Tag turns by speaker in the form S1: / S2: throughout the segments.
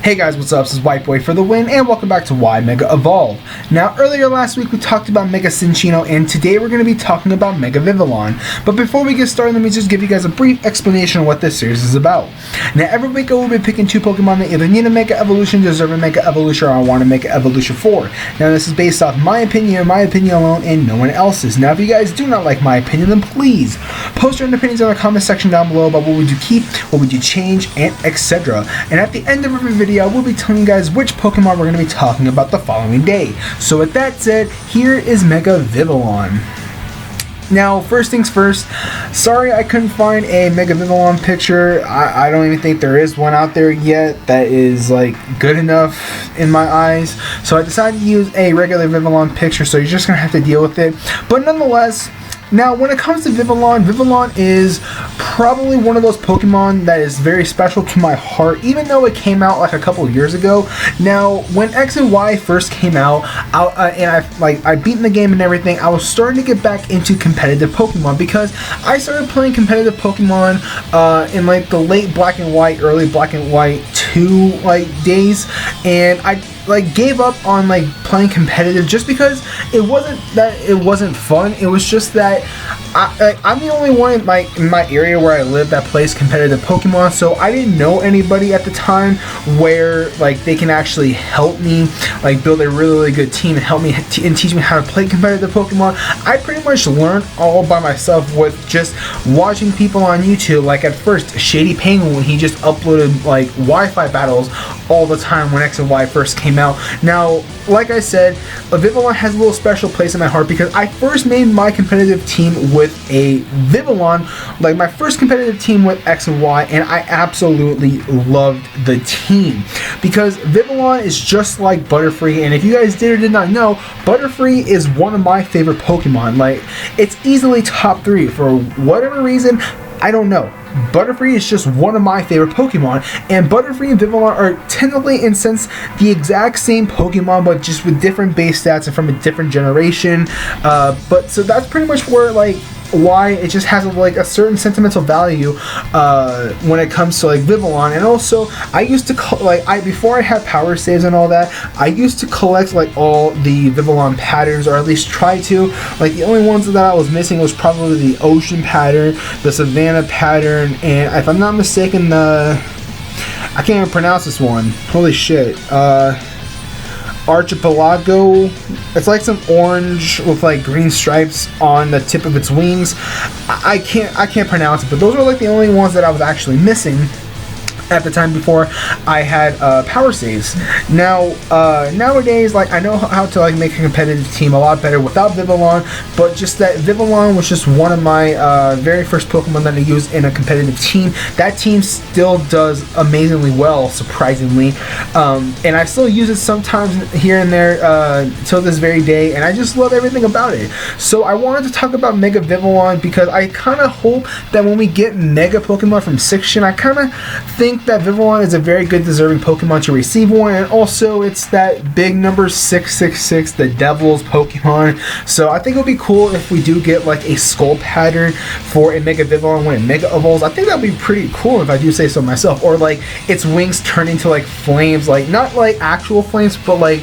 S1: Hey guys, what's up? This is White Boy for the win, and welcome back to Why Mega Evolve. Now, earlier last week we talked about Mega Cinccino, and today we're going to be talking about Mega Vivillon. But before we get started, let me just give you guys a brief explanation of what this series is about. Now, every week I will be picking two Pokemon that either need a Mega Evolution, deserve a Mega Evolution, or I want a Mega Evolution for. Now, this is based off my opinion alone, and no one else's. Now, if you guys do not like my opinion, then please post your own opinions in the comment section down below about what would you keep, what would you change, and etc. And at the end of every video, I will be telling you guys which Pokemon we're going to be talking about the following day. So with that said, here is Mega Vivillon. Now, first things first, sorry I couldn't find a Mega Vivillon picture. I don't even think there is one out there yet that is like good enough in my eyes. So I decided to use a regular Vivillon picture, so you're just going to have to deal with it. But nonetheless, now, when it comes to Vivillon, Vivillon is probably one of those Pokemon that is very special to my heart, even though it came out like a couple years ago. Now, when X and Y first came out, I beaten the game and everything, I was starting to get back into competitive Pokemon because I started playing competitive Pokemon in like the late Black and White, early Black and White 2 days, and I gave up on playing competitive just because it wasn't fun. It was just that I'm the only one in my area where I live that plays competitive Pokemon, so I didn't know anybody at the time where they can actually help me build a really good team and help me and teach me how to play competitive Pokemon. I pretty much learned all by myself with just watching people on YouTube. Like at first, Shady Penguin, when he just uploaded Wi-Fi battles all the time when X and Y first came out. Now, like I said, Vivillon has a little special place in my heart because I first made my competitive team with a Vivillon, my first competitive team with X and Y, and I absolutely loved the team because Vivillon is just like Butterfree, and if you guys did or did not know, Butterfree is one of my favorite Pokemon. It's easily top 3 for whatever reason. I don't know. Butterfree is just one of my favorite Pokemon, and Butterfree and Vivillon are technically, in sense, the exact same Pokemon, but just with different base stats and from a different generation. But so that's pretty much where why it just has a certain sentimental value when it comes to Vivillon. And also, I used to before I had power saves and all that, I used to collect all the Vivillon patterns, or at least try to. The only ones that I was missing was probably the ocean pattern, the savannah pattern, and if I'm not mistaken, I can't even pronounce this one. Holy shit. Archipelago. It's some orange with green stripes on the tip of its wings. I can't pronounce it, but those were the only ones that I was actually missing at the time before I had power saves. Now nowadays, I know how to make a competitive team a lot better without Vivillon, but just that Vivillon was just one of my very first Pokemon that I used in a competitive team. That team still does amazingly well, surprisingly, and I still use it sometimes here and there till this very day, and I just love everything about it. So I wanted to talk about Mega Vivillon because I kind of hope that when we get Mega Pokemon from 6th Gen, I kind of think that Vivillon is a very good deserving Pokemon to receive one, and also it's that big number 666, the Devil's Pokemon. So I think it would be cool if we do get a skull pattern for a Mega Vivillon when it Mega Evolves. I think that would be pretty cool if I do say so myself. Or its wings turn into flames, not actual flames, but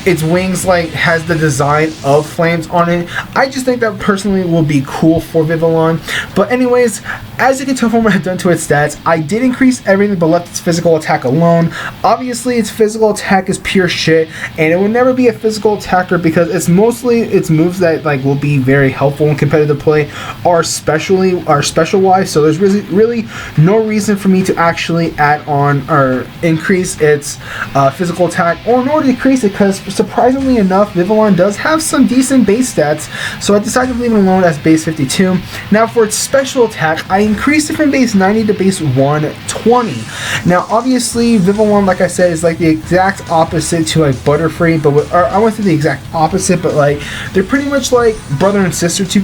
S1: its wings has the design of flames on it. I just think that personally will be cool for Vivillon. But anyways, as you can tell from what I've done to its stats, I did increase everything but left its physical attack alone. Obviously, its physical attack is pure shit, and it will never be a physical attacker because it's mostly its moves that will be very helpful in competitive play are special wise. So there's really no reason for me to actually add on or increase its physical attack, or nor decrease it, because surprisingly enough, Vivillon does have some decent base stats, so I decided to leave it alone as base 52. Now for its special attack, I increased it from base 90 to base 120. Now obviously, Vivillon, like I said, is the exact opposite to Butterfree, but I wouldn't say the exact opposite, but they're pretty much brother and sister to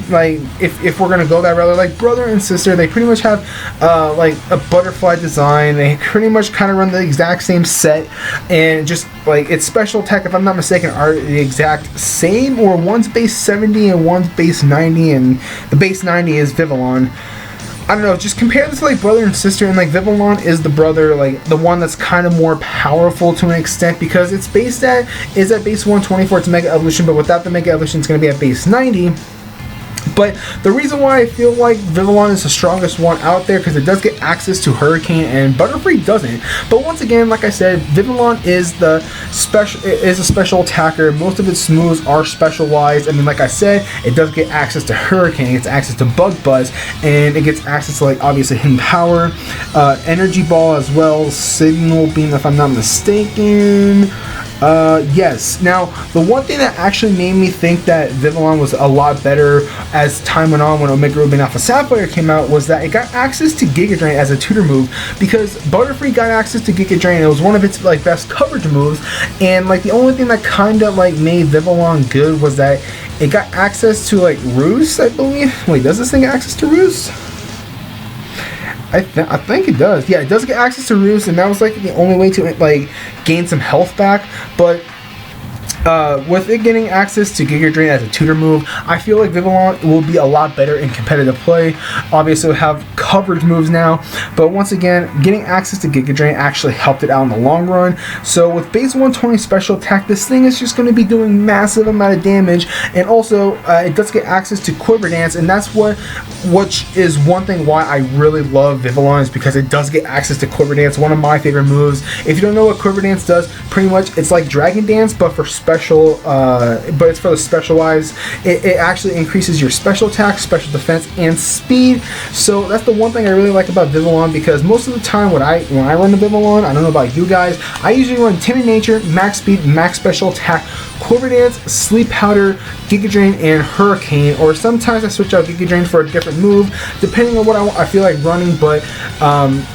S1: if we're gonna go that route, brother and sister. They pretty much have a butterfly design. They pretty much kind of run the exact same set, and just its special attack, if I'm not mistaken, are the exact same, or one's base 70 and one's base 90, and the base 90 is Vivillon. I don't know, just compare this to like brother and sister, and like Vivillon is the brother, like the one that's kind of more powerful to an extent because it's based at base 120 for its Mega Evolution, but without the Mega Evolution it's going to be at base 90. But the reason why I feel like Vivillon is the strongest one out there because it does get access to Hurricane and Butterfree doesn't. But once again, like I said, Vivillon is a special attacker. Most of its moves are specialized. And then, like I said, it does get access to Hurricane, it gets access to Bug Buzz, and it gets access to like obviously Hidden Power, Energy Ball as well, Signal Beam if I'm not mistaken. Yes. Now, the one thing that actually made me think that Vivillon was a lot better as time went on when Omega Ruby and Alpha Sapphire came out was that it got access to Giga Drain as a tutor move because Butterfree got access to Giga Drain. It was one of its like best coverage moves, and like the only thing that kind of like made Vivillon good was that it got access to like Roost, I believe. Wait, does this thing get access to Roost? I think it does. Yeah, it does get access to Roost, and that was like the only way to like gain some health back. But with it getting access to Giga Drain as a tutor move, I feel like Vivillon will be a lot better in competitive play. Obviously, it'll have coverage moves now, but once again, getting access to Giga Drain actually helped it out in the long run. So with base 120 special attack, this thing is just going to be doing massive amount of damage, and also it does get access to Quiver Dance, and that's which is one thing why I really love Vivillon is because it does get access to Quiver Dance, one of my favorite moves. If you don't know what Quiver Dance does, pretty much it's like Dragon Dance, but for but it's for the specialized. It actually increases your special attack, special defense, and speed. So that's the one thing I really like about Vivillon because most of the time when I run the Vivillon, I don't know about you guys, I usually run Timid Nature, max speed, max special attack, Quiver Dance, Sleep Powder, Giga Drain, and Hurricane, or sometimes I switch out Giga Drain for a different move depending on what I feel like running, but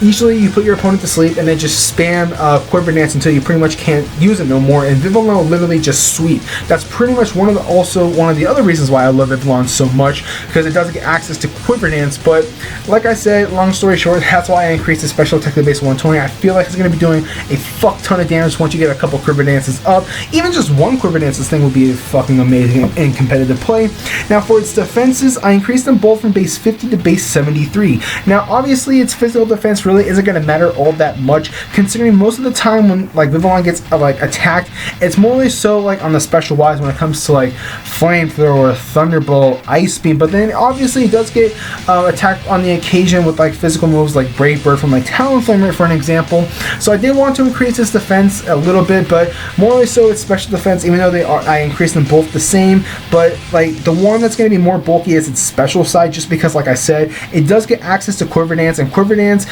S1: usually you put your opponent to sleep and then just spam Quiver Dance until you pretty much can't use it no more, and Vivillon will literally just sweep. That's pretty much one of the other reasons why I love Vivillon so much, because it does get access to Quiver Dance. But like I said, long story short, that's why I increased the special attack to base 120. I feel like it's going to be doing a fuck ton of damage once you get a couple Quiver Dances up. Even just one Quiver Dance, this thing will be fucking amazing in competitive play. Now for its defenses, I increased them both from base 50 to base 73. Now obviously its physical defense really isn't going to matter all that much, considering most of the time when like Vivillon gets like attacked, it's more so like on the special wise when it comes to like Flamethrower, Thunderbolt, Ice Beam, but then obviously it does get attacked on the occasion with like physical moves like Brave Bird from like Talonflame for an example. So I did want to increase its defense a little bit, but more so its special defense, even though I increased them both the same, but like the one that's going to be more bulky is its special side, just because like I said, it does get access to Quiver Dance, and Quiver Dance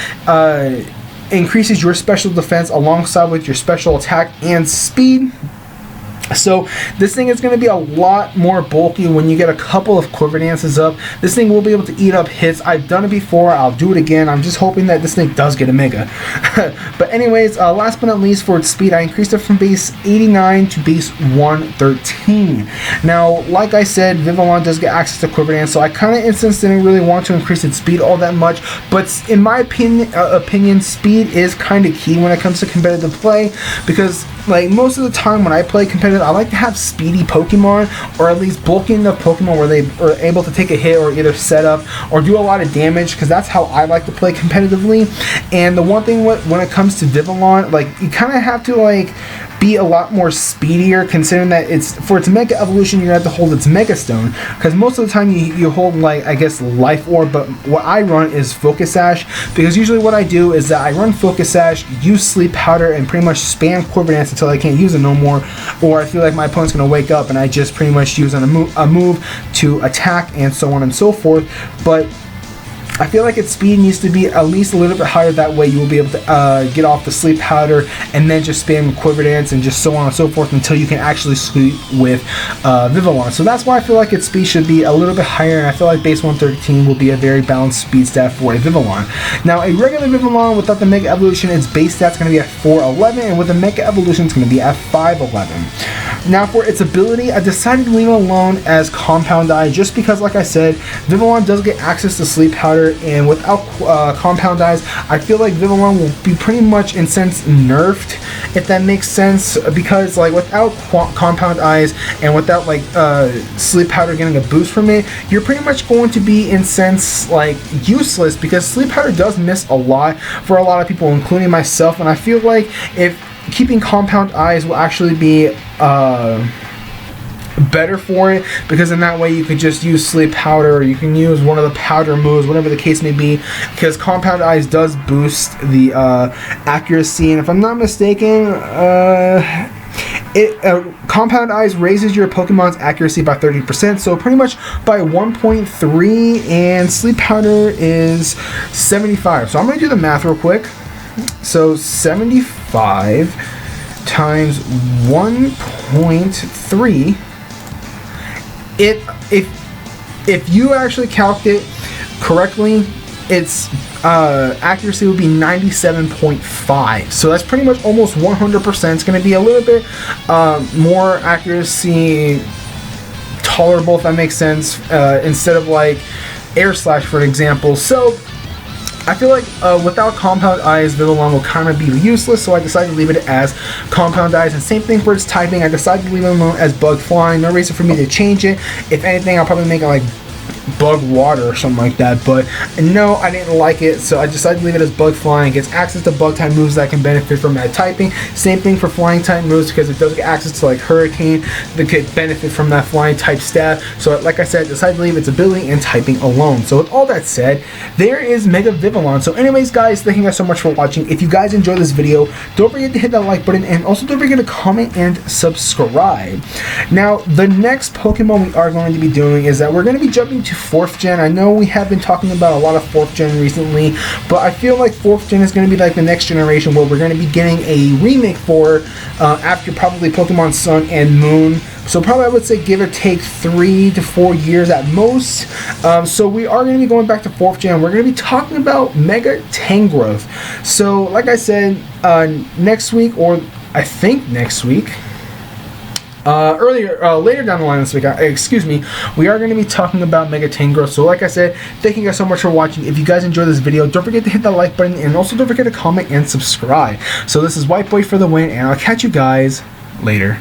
S1: increases your special defense alongside with your special attack and speed. So this thing is going to be a lot more bulky when you get a couple of Quiver Dances up. This thing will be able to eat up hits. I've done it before. I'll do it again. I'm just hoping that this thing does get a Mega. But anyways, last but not least, for its speed, I increased it from base 89 to base 113. Now, like I said, Vivillon does get access to Quiver Dance, so I kind of instance didn't really want to increase its speed all that much. But in my opinion, speed is kind of key when it comes to competitive play, because like most of the time when I play competitive, I like to have speedy Pokemon, or at least bulky enough Pokemon where they are able to take a hit or either set up or do a lot of damage, because that's how I like to play competitively. And the one thing when it comes to Vivillon, like you kind of have to like be a lot more speedier, considering that for its Mega Evolution, you have to hold its Mega Stone, because most of the time you hold like, I guess, Life Orb, but what I run is Focus Sash, because usually what I do is that I run Focus Sash, use Sleep Powder, and pretty much spam Quiver Dance until I can't use it no more, or I feel like my opponent's going to wake up and I just pretty much use a move to attack, and so on and so forth. But I feel like its speed needs to be at least a little bit higher, that way you will be able to get off the Sleep Powder and then just spam Quiver Dance and just so on and so forth until you can actually sweep with Vivillon. So that's why I feel like its speed should be a little bit higher, and I feel like base 113 will be a very balanced speed stat for a Vivillon. Now a regular Vivillon without the Mega Evolution, its base stat's going to be at 411, and with the Mega Evolution it's going to be at 511. Now for its ability, I decided to leave it alone as Compound Eye just because, like I said, Vivillon does get access to Sleep Powder, and without Compound Eyes, I feel like Vivillon will be pretty much in sense nerfed, if that makes sense, because like without Compound Eyes and without like Sleep Powder getting a boost from it, you're pretty much going to be in sense like useless, because Sleep Powder does miss a lot for a lot of people, including myself, and I feel like if keeping Compound Eyes will actually be better for it, because in that way you could just use Sleep Powder, or you can use one of the powder moves, whatever the case may be, because Compound Eyes does boost the accuracy, and if I'm not mistaken, Compound Eyes raises your Pokemon's accuracy by 30%, so pretty much by 1.3, and Sleep Powder is 75. So I'm going to do the math real quick. So 75 times 1.3, if you actually calculate correctly, its accuracy would be 97.5. So that's pretty much almost 100%. It's going to be a little bit more accuracy tolerable, if that makes sense, instead of like Air Slash, for example. So I feel like without Compound Eyes, Vivillon will kind of be useless, so I decided to leave it as Compound Eyes. And same thing for its typing, I decided to leave it alone as Bug Flying. No reason for me to change it. If anything, I'll probably make it like Bug Water or something like that, but no, I didn't like it, so I decided to leave it as Bug Flying. It gets access to Bug type moves that can benefit from that typing. Same thing for Flying type moves, because it does get access to like Hurricane that could benefit from that Flying type stat. So like I said, I decided to leave its ability and typing alone. So with all that said, there is Mega Vivillon. So anyways guys, thank you guys so much for watching. If you guys enjoyed this video, don't forget to hit that like button, and also don't forget to comment and subscribe. Now the next Pokemon we are going to be doing is that we're going to be jumping to 4th gen. I know we have been talking about a lot of 4th gen recently, but I feel like 4th gen is going to be like the next generation, where we're going to be getting a remake for after probably Pokemon Sun and Moon. So probably I would say give or take 3 to 4 years at most. So we are going to be going back to 4th gen. We're going to be talking about Mega Tangrowth. So like I said, next week, or I think next week, later down the line this week, we are going to be talking about Mega Tangrowth. So like I said, thank you guys so much for watching. If you guys enjoyed this video, don't forget to hit that like button, and also don't forget to comment and subscribe. So this is White Boy for the win, and I'll catch you guys later.